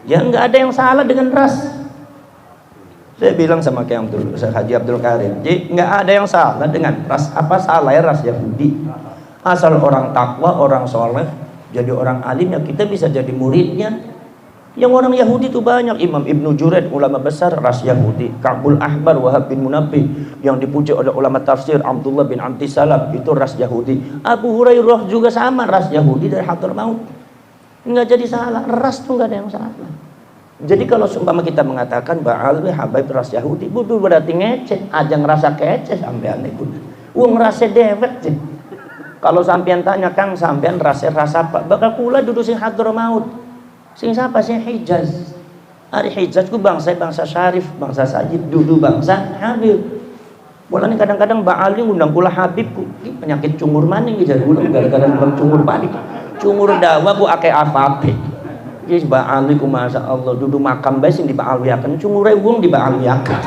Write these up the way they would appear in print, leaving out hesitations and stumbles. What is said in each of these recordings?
Ya nggak ada yang salah dengan ras. Saya bilang sama Haji Abdul Karim, jadi nggak ada yang salah dengan ras. Apa salahnya ras Yahudi? Asal orang takwa, orang soleh, jadi orang alim, ya kita bisa jadi muridnya. Yang orang Yahudi itu banyak. Imam Ibnu Juraid, ulama besar, ras Yahudi. Ka'bul Ahbar, Wahab bin Munabbih, yang dipuji oleh ulama tafsir, Abdullah bin Abdissalam, itu ras Yahudi. Abu Hurairah juga sama, ras Yahudi dari Hadramaut. Nggak jadi salah, ras tuh nggak ada yang salah. Jadi kalau seumpama kita mengatakan Ba'al Habaib ras Yahudi, butuh berarti ngeceh, aja ngerasa kece sampean itu. Ngerasa dewek sih. Kalau sampean tanya, Kang, sampean rasa apa? Bakal kula duduk sing Hadramaut. Sing siapa? Sing Hijaz. Ari Hijaz ku bangsa Syarif, bangsa Sajid, duduk bangsa Habib. Mulane kadang-kadang Ba'al ngundang kula Habibku. Penyakit cungur maning gitu kula gara-gara cungur panik. Cungur dawa ku akeh apa-apa. Jadi Ba'al ku masyaallah duduk makam bae sing di Ba'al yaken cungure wong di Ba'al yaken.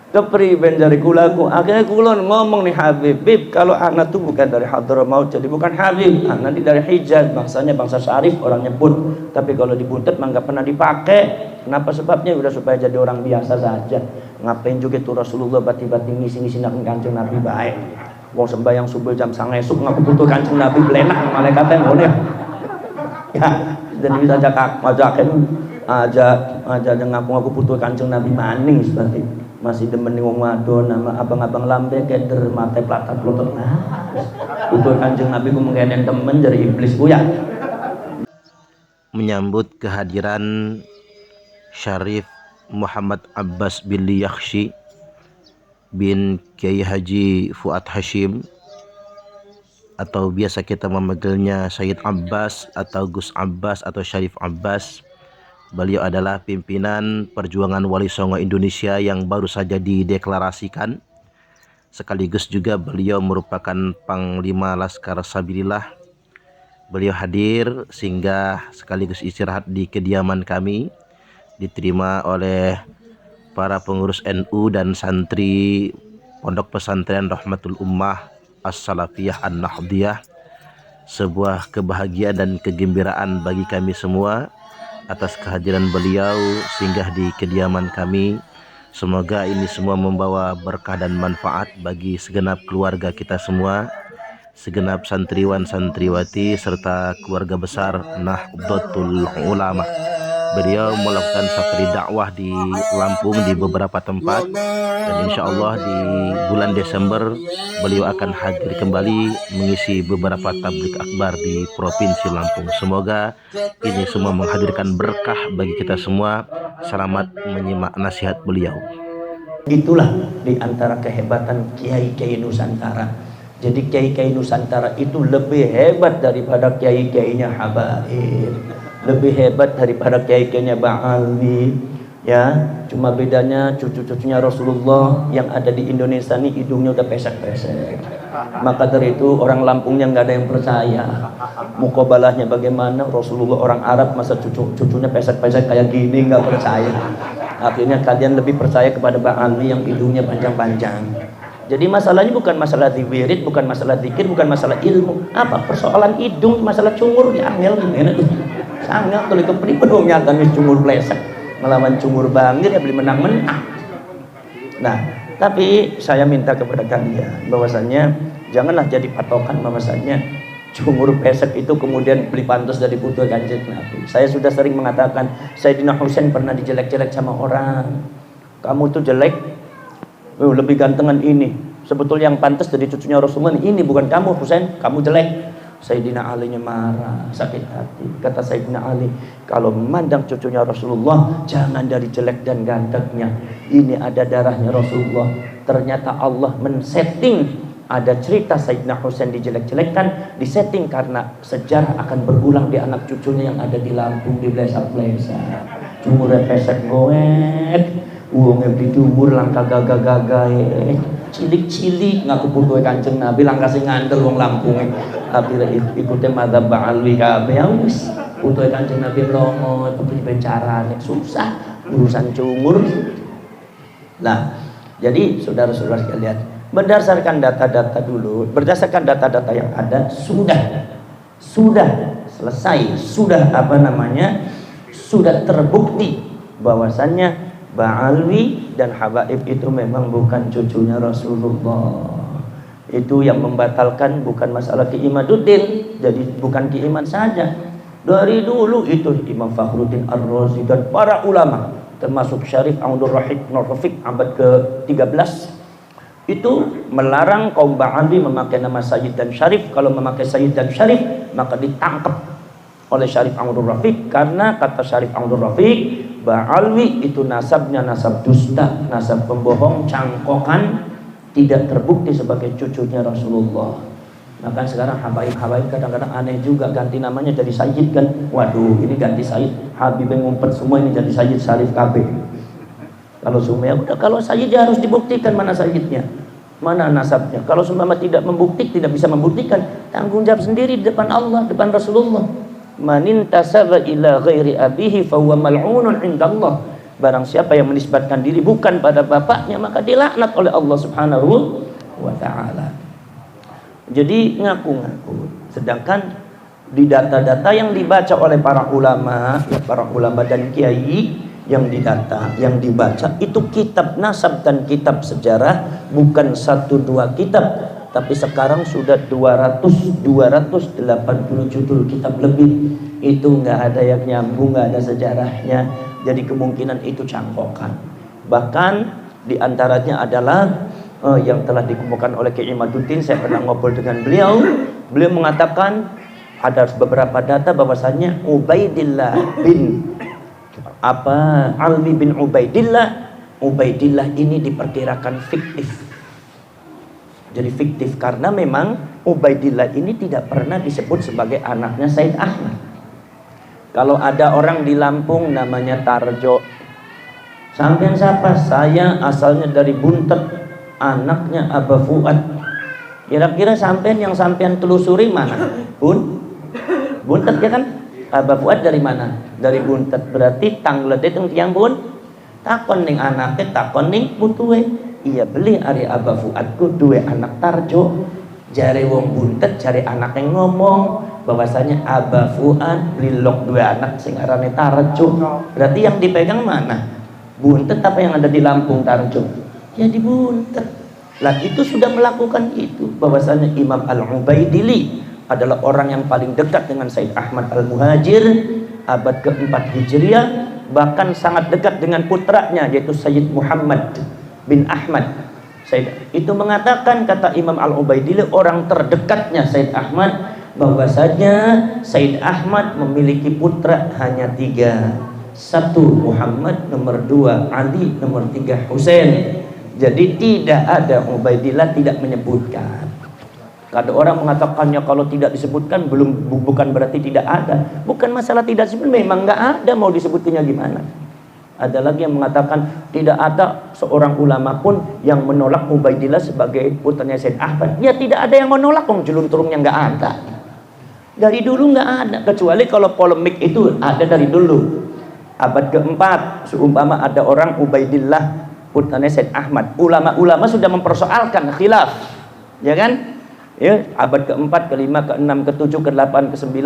Kepriben dari kulaku akhirnya kulon ngomong nih Habib, kalau anak tuh bukan dari Hadramaut jadi bukan Habib, anak dari Hijaz, bangsanya bangsa Syarif, orang nyebut, tapi kalau dibuntut mah nggak pernah dipakai. Kenapa? Sebabnya udah supaya jadi orang biasa saja. Ngapain juga tuh Rasulullah bati-bati ngisi-ngisi nak Kanjeng Nabi baik. Wong sembahyang subuh jam 09.00 esuk ngaku butuh Kanjeng Nabi belenak malaikatnya boleh. Ya, jadi bisa ajakan aja ngaku butuh Kanjeng Nabi maning seperti masih demen wong wadon nama abang-abang lambe keder mate platat plotot nah butuh Kanjeng Nabi ku menggendeng temen dari iblis ku ya. Menyambut kehadiran Syarif Muhammad Abbas bin Yakhshi bin Kiai Haji Fuad Hashim, atau biasa kita memanggilnya Syed Abbas atau Gus Abbas atau Syarif Abbas. Beliau adalah pimpinan perjuangan Wali Songo Indonesia yang baru saja dideklarasikan. Sekaligus juga beliau merupakan Panglima Laskar Sabilillah. Beliau hadir singgah sekaligus istirahat di kediaman kami, diterima oleh para pengurus NU dan santri Pondok Pesantren Rahmatul Ummah As-Salafiyah An-Nahdiyah. Sebuah kebahagiaan dan kegembiraan bagi kami semua atas kehadiran beliau singgah di kediaman kami. Semoga ini semua membawa berkah dan manfaat bagi segenap keluarga kita semua, segenap santriwan santriwati serta keluarga besar Nahdlatul Ulama. Beliau melakukan safari dakwah di Lampung di beberapa tempat, dan insya Allah di bulan Desember beliau akan hadir kembali mengisi beberapa tablik akbar di Provinsi Lampung. Semoga ini semua menghadirkan berkah bagi kita semua. Selamat menyimak nasihat beliau. Itulah di antara kehebatan kiai-kiai Nusantara. Jadi kiai-kiai Nusantara itu lebih hebat daripada kiai-kiainya Habaib, lebih hebat daripada kiai-kiainya Ba'ali. Ya, cuma bedanya cucu-cucunya Rasulullah yang ada di Indonesia ini hidungnya udah pesek-pesek. Maka dari itu orang Lampungnya nggak ada yang percaya. Mukobalahnya bagaimana? Rasulullah orang Arab, masa cucunya pesek-pesek kayak gini, nggak percaya. Akhirnya kalian lebih percaya kepada Ba'ali yang hidungnya panjang-panjang. Jadi masalahnya bukan masalah wirid, bukan masalah zikir, bukan masalah ilmu. Apa? Persoalan hidung, masalah cungur ya angel gimana tuh? Sangat kalau kepri pedongnya kan cungur plesek melawan cungur bangir ya beli menang-menang. Nah, tapi saya minta kepada kalian bahwasanya janganlah jadi patokan bahwasanya cungur pesek itu kemudian beli pantas dari putu Kanjeng Nabi. Saya sudah sering mengatakan Sayyidina Husain pernah dijelek-jelek sama orang. Kamu tuh jelek, lebih gantengan ini. Sebetulnya yang pantas dari cucunya Rasulullah ini bukan kamu Husain, kamu jelek. Sayyidina Ali-nya marah, sakit hati. Kata Sayyidina Ali, kalau memandang cucunya Rasulullah jangan dari jelek dan gantengnya. Ini ada darahnya Rasulullah. Ternyata Allah men-setting ada cerita Sayyidina Husain dijelek-jelekkan, disetting karena sejarah akan berulang di anak cucunya yang ada di Lampung, di Blesa-Blesa. Cumurnya pesek goek, uangnya ditubur langkah gagah-gagah, cilik-cilik ngaku putu Kanjeng Nabi langkah sing ngandel wong Lampung. Akhirnya ikutnya madzhab Ba'alwi kabeh wis putu Kanjeng Nabi mlongo kudu bencarane susah urusan cumur. Nah, jadi saudara-saudara sekalian, berdasarkan data-data dulu, berdasarkan data-data yang ada sudah selesai, sudah sudah terbukti bahwasannya Ba'alwi dan Habaib itu memang bukan cucunya Rasulullah. Itu yang membatalkan bukan masalah Kiimaduddin, jadi bukan Kiiman saja. Dari dulu itu Imam Fakhruddin Ar-Razi dan para ulama, termasuk Syarif Abdul Rahid Nurrafiq abad ke-13, itu melarang kaum Ba'alwi memakai nama Sayyid dan Syarif. Kalau memakai Sayyid dan Syarif maka ditangkap oleh Syarif Abdul Rafiq, karena kata Syarif Abdul Rafiq, Ba'alwi itu nasabnya nasab dusta, nasab pembohong, cangkokan, tidak terbukti sebagai cucunya Rasulullah. Maka sekarang Habaib kadang-kadang aneh juga, ganti namanya jadi Sayyid kan. Waduh, ini ganti Sayyid, Habib yang ngumpet semua ini jadi Sayyid Syarif KB. Kalau semua udah, kalau Sayyid harus dibuktikan mana Sayyidnya, mana nasabnya. Kalau semua tidak membuktikan, tidak bisa membuktikan, tanggung jawab sendiri di depan Allah, depan Rasulullah. Manin tasaba ila ghairi abihi fahuwa mal'unun indallah. Barang siapa yang menisbatkan diri bukan pada bapaknya maka dilaknat oleh Allah Subhanahu wa taala. Jadi ngaku-ngaku. Sedangkan di data-data yang dibaca oleh para ulama dan kiai, yang didata, yang dibaca itu kitab nasab dan kitab sejarah, bukan 1-2 kitab. Tapi sekarang sudah 280 judul kitab lebih. Itu nggak ada yang nyambung, nggak ada sejarahnya. Jadi kemungkinan itu cangkokan. Bahkan diantaranya adalah yang telah dikumpulkan oleh Kiai Imaduddin. Saya pernah ngobrol dengan beliau. Beliau mengatakan ada beberapa data bahwasannya Alwi bin Ubaidillah ini diperkirakan fiktif. Jadi fiktif karena memang Ubaidillah ini tidak pernah disebut sebagai anaknya Said Ahmad. Kalau ada orang di Lampung namanya Tarjo, sampean siapa? Saya asalnya dari Buntet, anaknya Aba Fuad. Kira-kira sampean yang sampean telusuri mana? Buntet ya kan? Aba Fuad dari mana? Dari Buntet. Berarti tangledet yang tiang bun. Takon ning anaknya, takon ning putuwe. Iya beli ari Aba Fuadku dua anak Tarjo. Jare wong Buntet, jare anak yang ngomong bahwasanya Aba Fuad lilok dua anak sing arane Tarjo. Berarti yang dipegang mana? Buntet apa yang ada di Lampung Tarjo? Ya di Buntet. Lah itu sudah melakukan itu, bahwasanya Imam Al-Ubaidili adalah orang yang paling dekat dengan Said Ahmad Al-Muhajir abad ke-4 Hijriah, bahkan sangat dekat dengan putranya yaitu Sayyid Muhammad bin Ahmad. Itu mengatakan, kata Imam Al-Ubaidili, orang terdekatnya Said Ahmad, bahwasanya Said Ahmad memiliki putra hanya 3. 1 Muhammad, nomor 2 Ali, nomor 3 Husain. Jadi tidak ada, Ubaidillah tidak menyebutkan. Ada orang mengatakannya kalau tidak disebutkan bukan berarti tidak ada. Bukan masalah tidak disebut, memang nggak ada, mau disebutkannya gimana. Ada lagi yang mengatakan tidak ada seorang ulama pun yang menolak Ubaidillah sebagai putranya Said Ahmad. Ya tidak ada yang menolak, jelunturungnya nggak ada. Dari dulu nggak ada, kecuali kalau polemik itu ada dari dulu. Abad ke-4 seumpama ada orang Ubaidillah putranya Said Ahmad, ulama-ulama sudah mempersoalkan khilaf, ya kan? Ya, abad ke-4, ke-5, ke-6, ke-7, ke-8, ke-9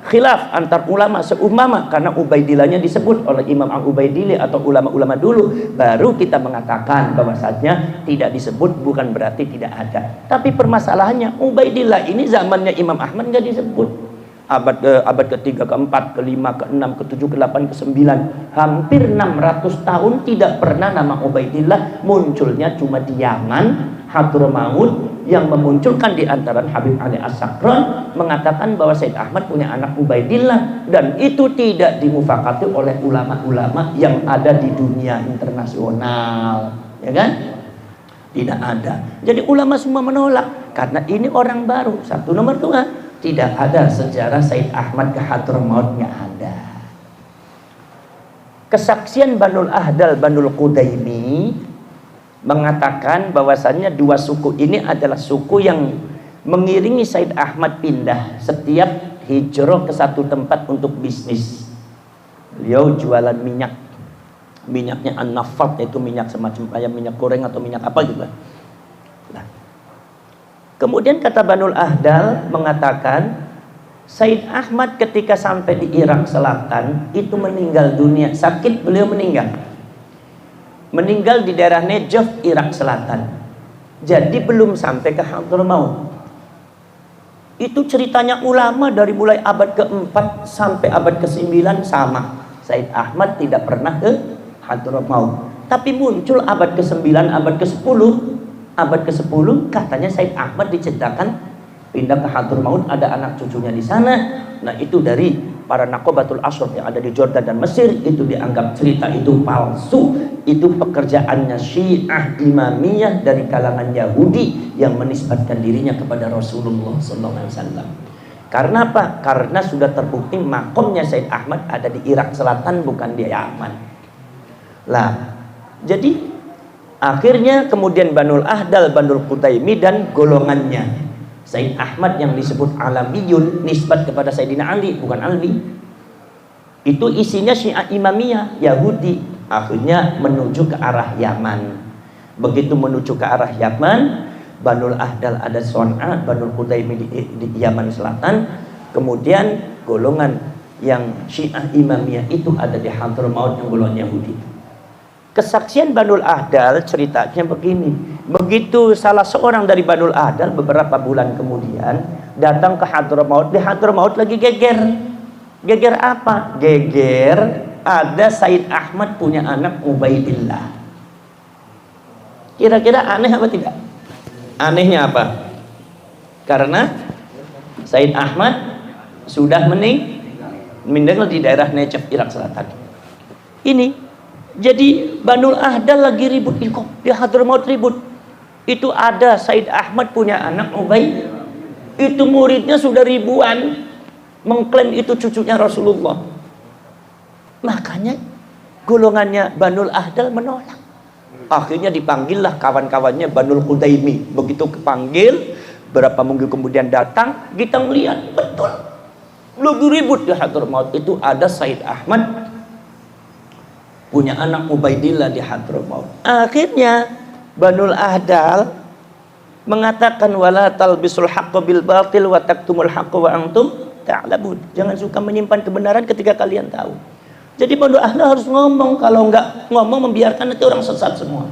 khilaf antar ulama seumpama karena Ubaidillahnya disebut oleh Imam Al-Ubaidili atau ulama-ulama dulu, baru kita mengatakan bahwasanya tidak disebut bukan berarti tidak ada. Tapi permasalahannya Ubaidillah ini zamannya Imam Ahmad nggak disebut. Abad ke-3, ke-4, ke-5, ke-6, ke-7, ke-8, ke-9, hampir 600 tahun tidak pernah nama Ubaidillah munculnya, cuma di Yaman, Hadramaut, yang memunculkan di antara Habib Ali As-Sakran mengatakan bahwa Said Ahmad punya anak Ubaidillah, dan itu tidak dimufakati oleh ulama-ulama yang ada di dunia internasional, ya kan? Tidak ada. Jadi ulama semua menolak karena ini orang baru. Satu, nomor 2, tidak ada sejarah Said Ahmad ke Hadramaut, nggak ada. Kesaksian Banul Ahdal, Banul Qudaimi mengatakan bahwasannya 2 suku ini adalah suku yang mengiringi Said Ahmad pindah setiap hijrah ke satu tempat untuk bisnis. Beliau jualan minyaknya An-Nafat, yaitu minyak semacam kayak minyak goreng atau minyak apa juga. Nah, kemudian kata Banul Ahdal mengatakan Said Ahmad ketika sampai di Irak Selatan itu meninggal dunia, sakit, beliau meninggal di daerah Najaf, Irak Selatan. Jadi belum sampai ke Hadramaut. Itu ceritanya ulama dari mulai abad ke-4 sampai abad ke-9 sama. Said Ahmad tidak pernah ke Hadramaut. Tapi muncul abad ke-9, abad ke-10. Abad ke-10 katanya Said Ahmad diceritakan pindah ke Hadramaut, ada anak cucunya di sana. Nah, itu dari para Naqobatul Ashraf yang ada di Jordan dan Mesir. Itu dianggap cerita itu palsu. Itu pekerjaannya Syiah Imamiyah dari kalangan Yahudi yang menisbatkan dirinya kepada Rasulullah SAW. Karena apa? Karena sudah terbukti makomnya Said Ahmad ada di Irak Selatan, bukan di Yaman. Lah, jadi akhirnya kemudian Banul Ahdal, Banul Qutaimi dan golongannya. Said Ahmad yang disebut Alamiyun, nisbat kepada Sayyidina Ali, bukan Alwi. Itu isinya Syiah Imamiyah, Yahudi. Akhirnya menuju ke arah Yaman. Begitu menuju ke arah Yaman, Banul Ahdal ada Son'a, Banul Qutaimi di Yaman Selatan. Kemudian golongan yang Syiah Imamiyah itu ada di Hadramaut, yang golongan Yahudi. Kesaksian Banul Ahdal ceritanya begini. Begitu salah seorang dari Banul Ahdal beberapa bulan kemudian datang ke Hadramaut. Di Hadramaut lagi geger. Geger apa? Geger ada Said Ahmad punya anak Ubaidillah. Kira-kira aneh apa tidak? Anehnya apa? Karena Said Ahmad sudah meninggal di daerah Najaf, Irak Selatan. Ini jadi Banul Ahdal lagi ribut di Hadramaut, ribut. Itu ada Said Ahmad punya anak Ubaid. Itu muridnya sudah ribuan, mengklaim itu cucunya Rasulullah. Makanya golongannya Banul Ahdal menolak. Akhirnya dipanggillah kawan-kawannya Banul Qutaimi. Begitu kepanggil, berapa minggu kemudian datang, kita melihat betul lagi ribut di Hadramaut. Itu ada Said Ahmad punya anak Ubaidillah di Hadramaut. Akhirnya Banul Ahdal mengatakan wala talbisul haqqo bil batil wa taktumul haqqo wa antum ta'lamun. Jangan suka menyimpan kebenaran ketika kalian tahu. Jadi Banul Ahdal harus ngomong, kalau enggak ngomong membiarkan nanti orang sesat semua.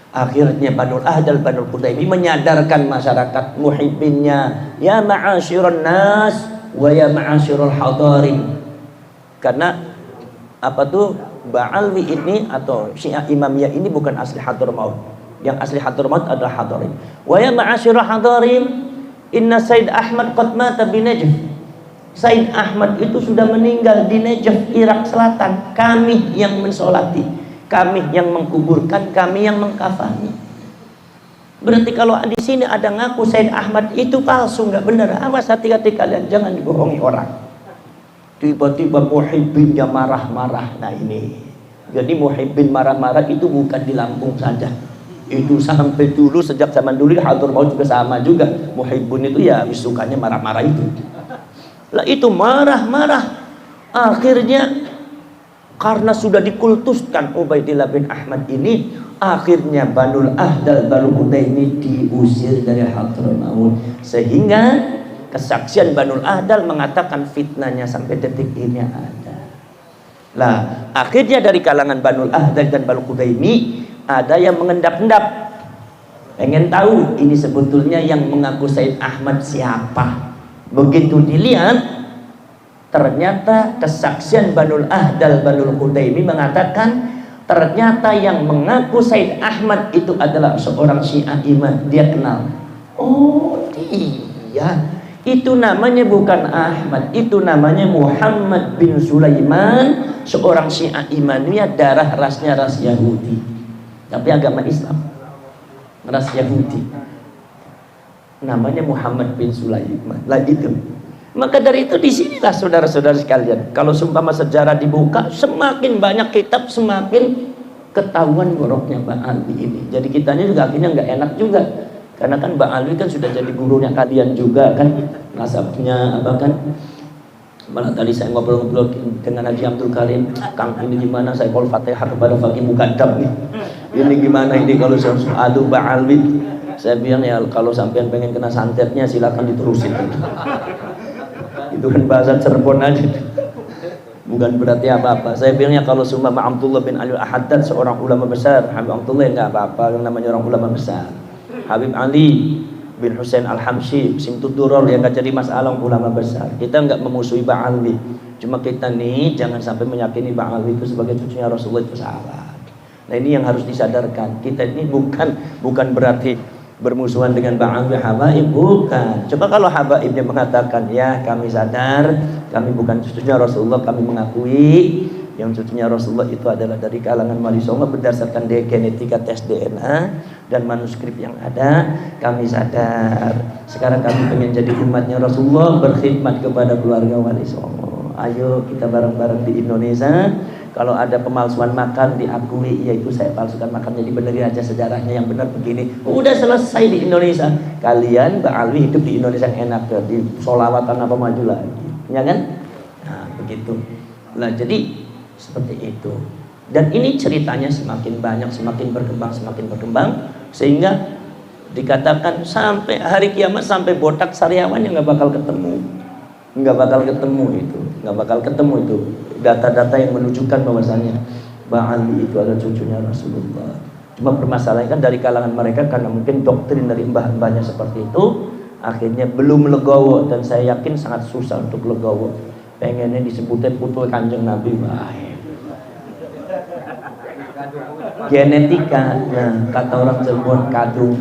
Akhirnya Banul Ahdal, Banul Qutaimi menyadarkan masyarakat muhibbinnya, ya ma'asyiran nas wa ya ma'asyiral hadarin. Karena apa tuh? Ba'alwi ini atau Syiah Imamiyah ini bukan asli Hadramaut. Yang asli Hadramaut adalah Hadarin. Wa ya ma'asyirah Hadarin, inna Said Ahmad qad mata bi Najaf. Said Ahmad itu sudah meninggal di Najaf, Irak Selatan. Kami yang mensolati, kami yang mengkuburkan, kami yang mengkafani. Berarti kalau di sini ada ngaku Said Ahmad itu palsu, nggak benar. Awas, hati-hati kalian, jangan dibohongi orang. Tiba-tiba muhibbinnya marah-marah. Nah ini, jadi muhibbin marah-marah itu bukan di Lampung saja. Itu sampai dulu, sejak zaman dulu di Hadramaut juga sama juga. Muhibbin itu ya sukanya marah-marah itu. Lah itu marah-marah. Akhirnya karena sudah dikultuskan Ubaidillah bin Ahmad ini, akhirnya Banul Ahdal, Banul Qutaimi diusir dari Hadramaut. Sehingga kesaksian Banul Ahdal mengatakan fitnahnya sampai detik ini ada. Lah, akhirnya dari kalangan Banul Ahdal dan Banul Qutaimi ada yang mengendap-endap, pengen tahu ini sebetulnya yang mengaku Said Ahmad siapa. Begitu dilihat, ternyata kesaksian Banul Ahdal, Banul Qutaimi mengatakan ternyata yang mengaku Said Ahmad itu adalah seorang Syiah Imam. Dia kenal. Oh, dia. Itu namanya bukan Ahmad, itu namanya Muhammad bin Sulaiman, seorang Syiah Imamiyah, darah rasnya ras Yahudi, tapi agama Islam, ras Yahudi. Namanya Muhammad bin Sulaiman. Lah itu. Maka dari itu disinilah saudara-saudara sekalian, kalau seumpama sejarah dibuka, semakin banyak kitab semakin ketahuan boroknya Mbak Alwi ini. Jadi kitanya juga akhirnya nggak enak juga. Karena kan Mbak Alwi kan sudah jadi gurunya kalian juga kan, nasabnya apa kan. Malah tadi saya ngobrol-ngobrol dengan Haji Abdul Karim, Kang ini gimana saya kalau Fatihah kepada Fakih Mukaddam nih. Ini gimana ini kalau aduh Mbak Alwi. Saya bilang ya kalau sampean pengen kena santetnya silakan diterusin. Itu kan bahasa Cirebon aja. Bukan berarti apa-apa. Saya bilangnya kalau Sumama Abdullah bin Ali Al-Haddad seorang ulama besar, Habib Abdullah ya nggak apa-apa, yang namanya orang ulama besar. Habib Ali bin Husain Al-Hamshi, Simtud Duror yang nggak jadi masalah, ulama besar. Kita nggak memusuhi Ba'ali, cuma kita nih jangan sampai meyakini Ba'ali itu sebagai cucunya Rasulullah itu salah. Nah ini yang harus disadarkan. Kita ini bukan berarti bermusuhan dengan Ba'ali habaib, bukan. Coba kalau habaibnya mengatakan, ya kami sadar kami bukan cucunya Rasulullah, kami mengakui yang cucunya Rasulullah itu adalah dari kalangan wali songo berdasarkan genetika tes DNA dan manuskrip yang ada. Kami sadar sekarang kami pengen jadi umatnya Rasulullah, berkhidmat kepada keluarga wali songo. Ayo kita bareng-bareng di Indonesia. Kalau ada pemalsuan makam diakui, yaitu saya palsukan makam, jadi benerin aja sejarahnya yang benar begini. Udah selesai di Indonesia. Kalian Mbak Alwi hidup di Indonesia yang enak, di solawatan apa maju lagi, ya kan? Nah begitu. Nah jadi seperti itu. Dan ini ceritanya semakin banyak, semakin berkembang, sehingga dikatakan sampai hari kiamat, sampai botak sariawan yang nggak bakal ketemu itu data-data yang menunjukkan bahwasanya Ba'ali itu adalah cucunya Rasulullah. Cuma permasalahan kan dari kalangan mereka karena mungkin doktrin dari mbah-mbahnya seperti itu, akhirnya belum legowo, dan saya yakin sangat susah untuk legowo. Pengennya disebutnya putu Kanjeng Nabi, genetika. Nah kata orang Cirebon, kadung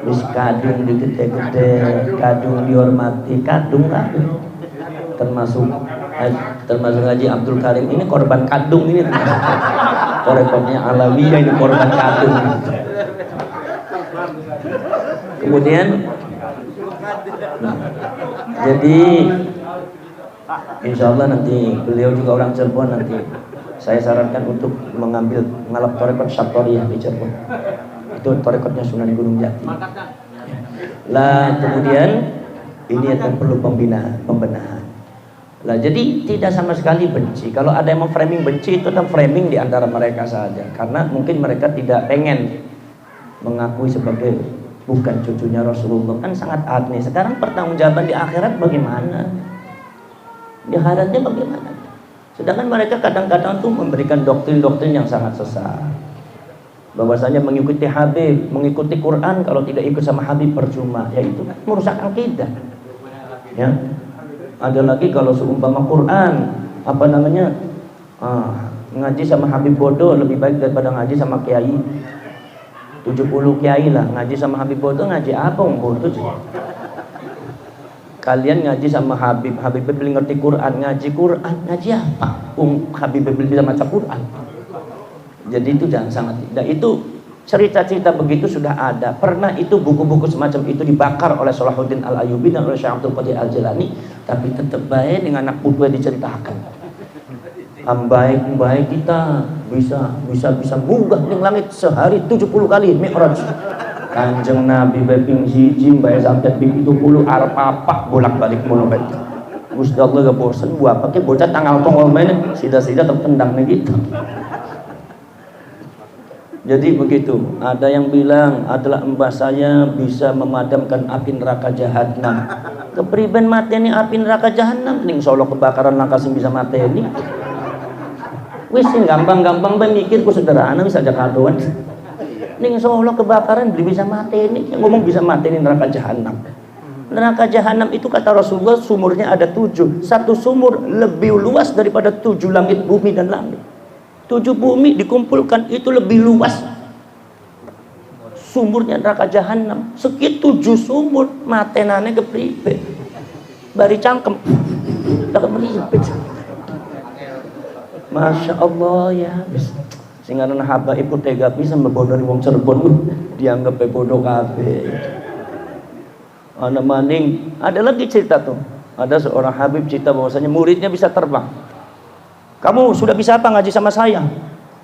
wis kadung digede-gede, kadung dihormati, kadung lah. Termasuk Haji Abdul Karim ini korban kadung ini, korekornya Alawiyah ini korban kadung. Kemudian jadi insya Allah nanti beliau juga orang Cirebon, nanti saya sarankan untuk ngalap torekot Syaktoriyah di Cirebon. Itu torekotnya Sunan Gunung Jati. Lah kemudian ini yang perlu pembenahan. Lah jadi tidak sama sekali benci. Kalau ada yang memframing benci, itu kan framing di antara mereka saja, karena mungkin mereka tidak pengen mengakui sebagai bukan cucunya Rasulullah. Kan sangat aneh. Sekarang pertanggungjawaban di akhirat bagaimana? Di akhiratnya bagaimana? Sedangkan mereka kadang-kadang tuh memberikan doktrin-doktrin yang sangat sesat. Bahwasanya mengikuti Habib, mengikuti Quran, kalau tidak ikut sama Habib percuma. Ya itu kan merusak akidah. Ya. Ada lagi kalau seumpama Quran ngaji sama Habib bodoh lebih baik daripada ngaji sama kiai 70 kiai lah. Ngaji sama Habib bodoh, ngaji apa bodoh sih? Kalian ngaji sama Habib beli ngerti Quran, ngaji apa? Habib beli bisa baca Quran. Jadi itu jangan sangat. Dan itu cerita-cerita begitu sudah ada. Pernah itu buku-buku semacam itu dibakar oleh Salahuddin Al-Ayyubi dan oleh Syekh Abdul Qadir Al-Jilani, tapi tetap baik dengan anak putu diceritakan. Baik kita bisa munggah di langit sehari 70 kali Mi'raj. Kanjeng Nabi beping hiji bae sampai 70 arep papak bolak-balik mono bae. Gusti Allah gak bosen buat pakai bocah tanggal tongol main sida-sida tertendang gitu. Jadi begitu. Ada yang bilang adalah mbah saya bisa memadamkan api neraka jahanam. Kepriben mateni api neraka jahanam ning Solo kebakaran langka sing bisa mateni. Wis sing gampang-gampang bae mikir ku sederhana wis aja kadoan. Ning Solo kebakaran beli bisa mateni, ngomong bisa mateni neraka jahanam. Neraka jahanam itu kata Rasulullah sumurnya ada 7. Satu sumur lebih luas daripada 7 langit bumi dan langit. 7 bumi dikumpulkan itu lebih luas sumurnya neraka jahanam. Sekitu 7 sumur matenane kepribe bari cangkem tak meripit. Masya Allah ya. Sing aran habaib tega pisan mbodoni wong Cirebon dianggap bodoh kabeh. Ana maning ada lagi cerita tuh. Ada seorang habib cerita bahwasanya muridnya bisa terbang. Kamu sudah bisa apa ngaji sama saya?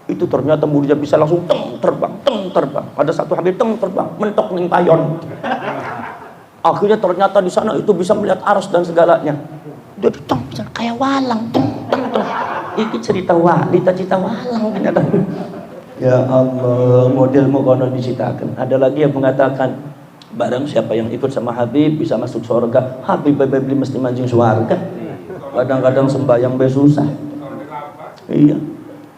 Itu ternyata muridnya bisa langsung terbang. Ada satu habib terbang, mentok ning payon. Akhirnya ternyata di sana itu bisa melihat aras dan segalanya. Dia bisa kayak walang. Iki cerita wali, cerita walang ternyata. Ya Allah, modelmu kono diceritakan. Ada lagi yang mengatakan Barang siapa yang ikut sama Habib bisa masuk surga. Habib beli mesti mancing surga. Kadang-kadang sembahyang be susah. Iya.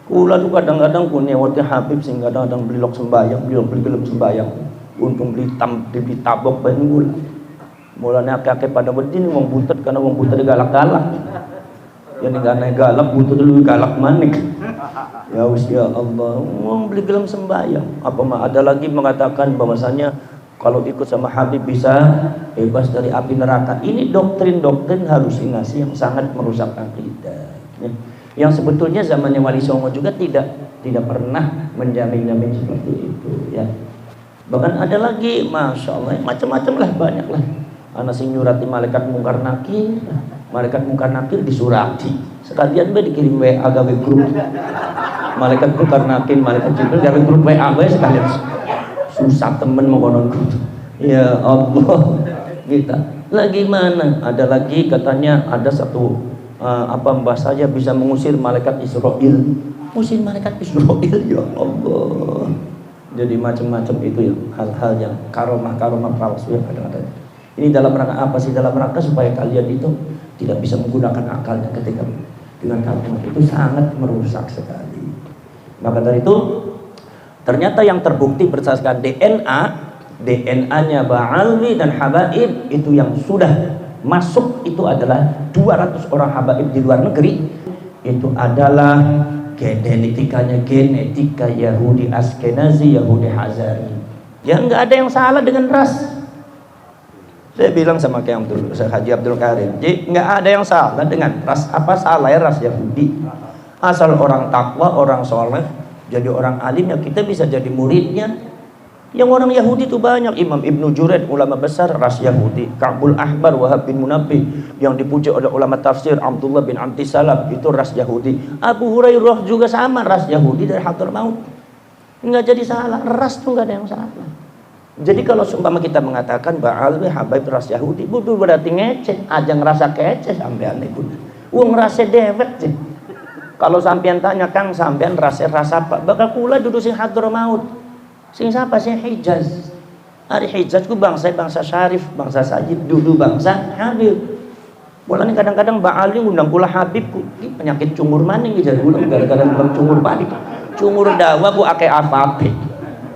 Kula tuh kadang-kadang ku nyewoti Habib sing kadang-kadang beli lok sembahyang, beli gelem sembahyang. Untung beli tabok bae kula. Mulane akeh-akeh pada wedi wong butet karena wong butet galak-galak. Yang enggak galak butet dulu galak manik. Ya wis ya Allah, wong beli gelem sembahyang. Apa mah ada lagi mengatakan bahwasanya kalau ikut sama Habib bisa bebas dari api neraka. Ini doktrin-doktrin halusinasi yang sangat merusak akidah. Ya. Yang sebetulnya zamannya Wali Songo juga tidak pernah menjamin seperti itu. Ya. Bahkan ada lagi, masya Allah, macam-macam lah, banyak lah. Anak sing nyurati malaikat mungkar nakir, malaikat mungkar nakir disurati. Sekalian be dikirim WA gawe grup. Malaikat mungkar nakir, malaikat jibril gawe grup WA be sekalian. Susah temen mengkonon grup. Ya Allah, kita lagi mana? Ada lagi katanya ada satu mbah saya bisa mengusir malaikat Israel. Usir malaikat Israel, ya Allah. Jadi macam-macam itu ya, hal-hal yang karomah palsu yang ada. Ini dalam rangka apa sih? Dalam rangka supaya kalian itu tidak bisa menggunakan akalnya ketika dengan kalimat itu sangat merusak sekali. Maka dari itu ternyata yang terbukti berdasarkan DNA-nya Ba'alwi dan Habaib itu yang sudah masuk itu adalah 200 orang Habaib di luar negeri. Itu adalah genetika Yahudi Askenazi, Yahudi Hazari. Ya nggak ada yang salah dengan ras. Saya bilang sama Haji Abdul Karim, jadi nggak ada yang salah dengan ras. Apa salah ya ras Yahudi? Asal orang takwa, orang soleh, jadi orang alim ya kita bisa jadi muridnya. Yang orang Yahudi itu banyak. Imam Ibnu Juraid, ulama besar, ras Yahudi. Ka'bul Ahbar, Wahab bin Munabbih, yang dipuji oleh ulama tafsir, Abdullah bin Antisalam, itu ras Yahudi. Abu Hurairah juga sama, ras Yahudi dari Hadramaut. Nggak jadi salah, ras tuh nggak ada yang salah. Jadi kalau seumpama kita mengatakan Ba'alwi Habaib ras Yahudi, budu berarti ngeceh, aja ngerasa keceh sampean ibu. Ngerasa dewek sih. Kalau sampean tanya Kang, sampean rasa apa? Bakal kula duduk sing Hadramaut. Sing siapa? Sing Hijaz. Ari Hijaz ku bangsa Syarif, bangsa Sajid, dulu bangsa Habib. Mulane kadang-kadang Ba'alwi ngundang kula Habib ku, penyakit cungur maning jadi kula gara-gara cungur panik. Cungur dawa ku akeh apa-apa.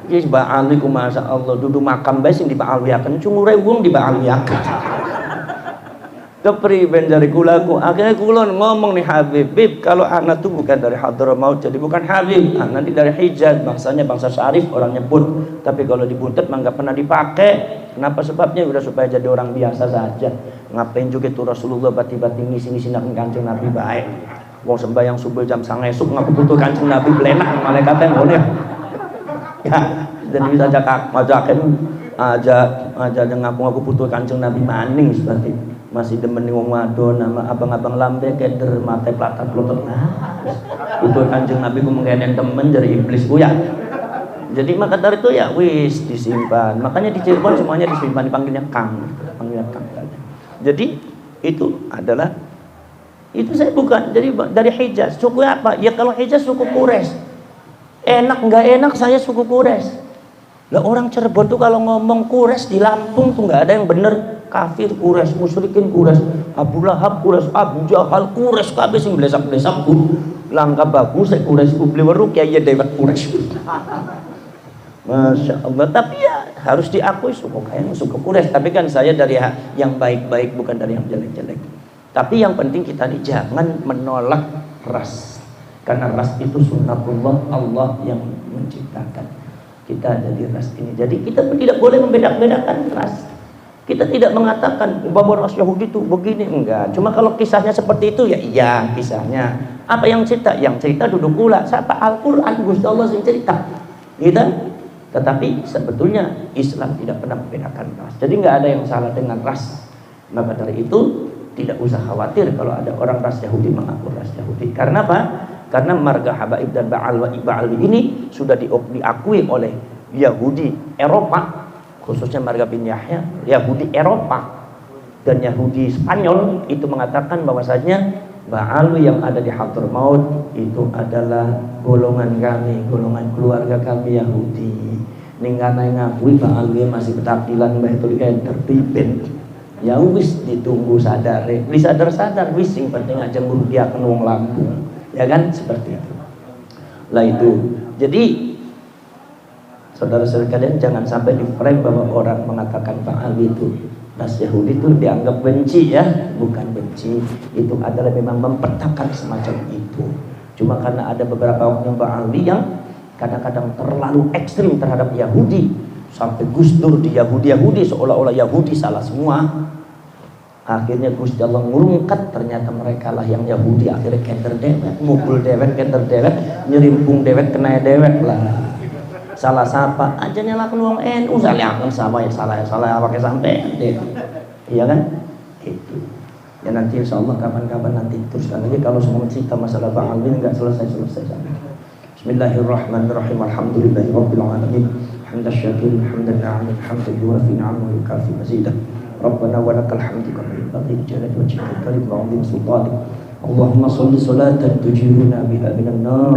Jadi Ba'alwi ku masya Allah duduk makam bae sing diba'alwiaken cungure wong diba'alwiaken. Kepriben dari kula ku akhirnya kula ngomong nih Habib, kalau anak tuh bukan dari Hadramaut jadi bukan Habib, nanti dari Hijaz, bangsanya bangsa Syarif, orang nyebut. Tapi kalau dibuntet mah nggak pernah dipakai. Kenapa sebabnya? Udah supaya jadi orang biasa saja. Ngapain juga itu Rasulullah bati-bati ngisi-ngisi nak Kanjeng Nabi baik. Wong sembahyang subuh jam 09.00 esuk ngaku butuh Kanjeng Nabi belenak malaikatnya boleh. Ya, jadi bisa majakan aja ngaku butuh Kanjeng Nabi maning seperti masih demen wong wadon nama abang-abang lambe keder mate platat plotot. Nah, butuh Kanjeng Nabi ku menggendeng temen dari iblis ku ya. Jadi maka dari itu ya wis disimpan. Makanya di Cirebon semuanya disimpan, dipanggilnya Kang. Jadi itu adalah itu saya bukan jadi dari Hijaz. Suku apa? Ya kalau Hijaz suku Quraisy. Enak nggak enak saya suku Quraisy. Lah orang Cirebon tuh kalau ngomong Quraisy di Lampung tuh nggak ada yang bener. Kafir Quraisy, musyrikin Quraisy, Abu Lahab Quraisy, Abu Jahal Quraisy, kabeh sing blesak-blesak ku. Langka bagus saya Quraisy ku beli weru kiai dewek Quraisy. Masya Allah. Tapi ya harus diakui suku Quraisy. Tapi kan saya dari yang baik-baik bukan dari yang jelek-jelek. Tapi yang penting kita nih jangan menolak ras. Karena ras itu sunnatullah, Allah yang menciptakan. Kita ada di ras ini. Jadi kita tidak boleh membeda-bedakan ras. Kita tidak mengatakan bahwa ras Yahudi itu begini, enggak. Cuma kalau kisahnya seperti itu ya iya kisahnya. Apa yang cerita? Yang cerita duduk pula. Siapa? Al-Quran, Gusti Allah yang cerita. Gitu. Tetapi sebetulnya Islam tidak pernah membedakan ras. Jadi enggak ada yang salah dengan ras. Maka dari itu tidak usah khawatir kalau ada orang ras Yahudi mengaku ras Yahudi. Karena apa? Karena marga Habaib dan Ba'alwi ini sudah diakui oleh Yahudi Eropa, khususnya marga bin Yahya, Yahudi Eropa dan Yahudi Spanyol itu mengatakan bahwasanya Ba'alwi yang ada di Hadramaut itu adalah golongan kami, golongan keluarga kami Yahudi. ninggana ngakui Pak Alwi masih ketakdilan Baitul Entertainment. Ya wis ditunggu sadar, disadar-sadar wis sing penting aja ngrugiaken wong Lampung. Ya kan seperti itu. Lah itu. Jadi saudara-saudara kalian jangan sampai di-frame bahwa orang mengatakan Pak Alwi itu ras Yahudi itu dianggap benci ya, bukan benci. Itu adalah memang mempetakan semacam itu. Cuma karena ada beberapa oknum Pak Alwi yang kadang-kadang terlalu ekstrim terhadap Yahudi, sampai Gus Dur di Yahudi seolah-olah Yahudi salah semua. Akhirnya Gusti Allah ngurungkat ternyata mereka lah yang Yahudi, akhirnya kenter dewek, mukul dewek, kenter dewek, nyerimpung dewek, kena dewek lah. Salah siapa aja nyalakan uang NU, salahkan sama ya salah pakai sampai deh. Iya kan? Itu. Ya nanti insya Allah kapan-kapan nanti teruskan lagi kalau semua cerita masalah Pak Alwi nggak selesai sampai. Bismillahirrahmanirrahim. Alhamdulillahirabbil alamin. Hamdan syakirin, hamdan na'imin, hamdan yuwafi ni'amahu wa yukafi mazidah. Rabbana wa lakal hamdu kama yanbaghi li jalali wajhika al-karim wa 'azimi sultanik. Allahumma shalli salatan tujiruna biha minan nar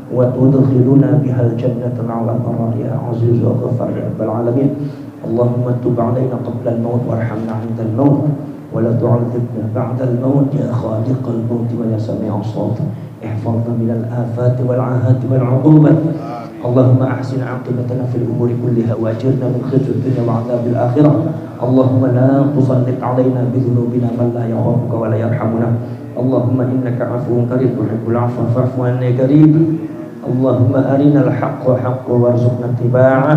wa tudkhiluna biha al-jannata ma'al abrar ya 'aziz wa ghaffar ya rabbal alamin. Allahumma tub 'alaina qabla al-maut warhamna 'inda al-maut wa la tu'adzibna ba'da al-maut ya khaliqal maut wa ya sami'as sawt. احفظنا من الآفات والعاهات والعقوبات اللهم أحسن عاقبتنا في الأمور كلها وأجرنا من خزي الدنيا وعذاب الآخرة اللهم لا تسلط علينا بذنوبنا من لا يخافك ولا يرحمنا اللهم إنك عفو كريم تحب العفو فاعف عنا يا كريم اللهم أرنا الحق حقا وارزقنا اتباعه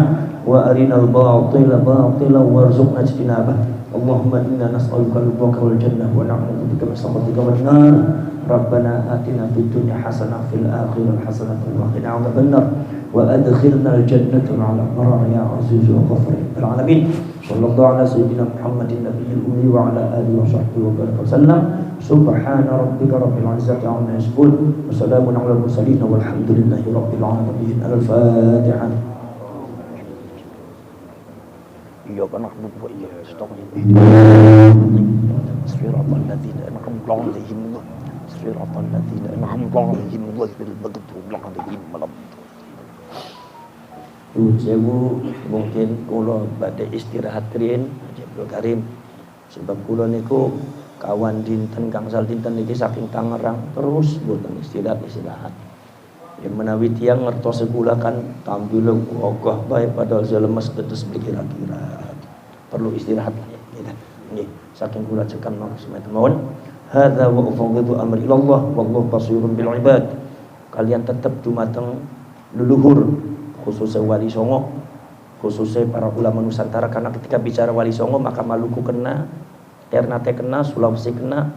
وأرنا الباطل باطلا وارزقنا اجتنابه اللهم إنا نسألك رضاك والجنة ونعوذ بك من سخطك والنار ربنا آتنا في الدنيا حسنة في الآخرة حسنة وقنا عذاب النار وأدخلنا الجنة مع الأبرار يا عزيز وغفور العالمين صلى الله على سيدنا محمد النبي الأمي وعلى آله وصحبه وبارك وسلم سبحان ربك رب العزة عما يصفون وسلام على المرسلين والحمد لله رب العالمين. الفاتحة. إياك نعبد وإياك نستعين صراط الذين أنعمت عليهم صراط الذين أنعمت عليهم غير المغضوب عليهم ولا Sewu mungkin kula badhe istirahat rin Abdul Karim sebab kula niku kawan dinten gangsal dinten niki saking Tangerang terus boten istirahat yen menawi tiyang ngertos kula kan tampil ogah bae padahal lemes tetes kira-kira perlu istirahat nggih saking kula cekam semeton mawon hadza wa ufawwidu amri ilallah wallahu basirun bil ibad. Kalian tetap dumateng leluhur khususnya Wali Songo, khususnya para ulama Nusantara, karena ketika bicara Wali Songo maka Maluku kena, Ternate kena, Sulawesi kena,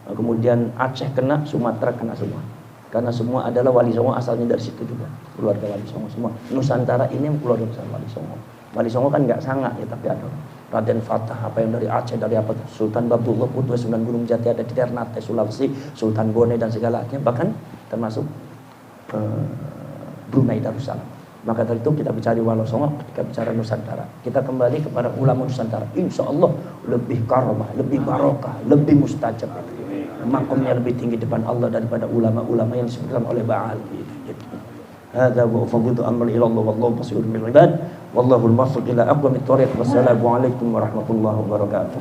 kemudian Aceh kena, Sumatera kena semua. Karena semua adalah Wali Songo asalnya dari situ juga, keluarga Wali Songo semua. Nusantara ini yang keluarga besar Wali Songo. Wali Songo kan nggak sangat ya, tapi ada Raden Fatah apa yang dari Aceh, dari apa Sultan Babullah Putua Sunan Gunung Jati ada di Ternate, Sulawesi, Sultan Bone dan segalanya, bahkan termasuk Brunei Darussalam. Maka dari itu kita bicara Wali Songo, ketika bicara Nusantara kita kembali kepada ulama Nusantara, insya Allah lebih karomah, lebih barokah, lebih mustajab, makomnya lebih tinggi depan Allah daripada ulama-ulama yang disebutkan oleh Ba'al. Hadza wa ufawwidu amri ila Allah wallahu basirun bil ibad wallahu al-muwaffiq ila aqwamit thoriq. Wassalamu alaikum warahmatullahi wabarakatuh.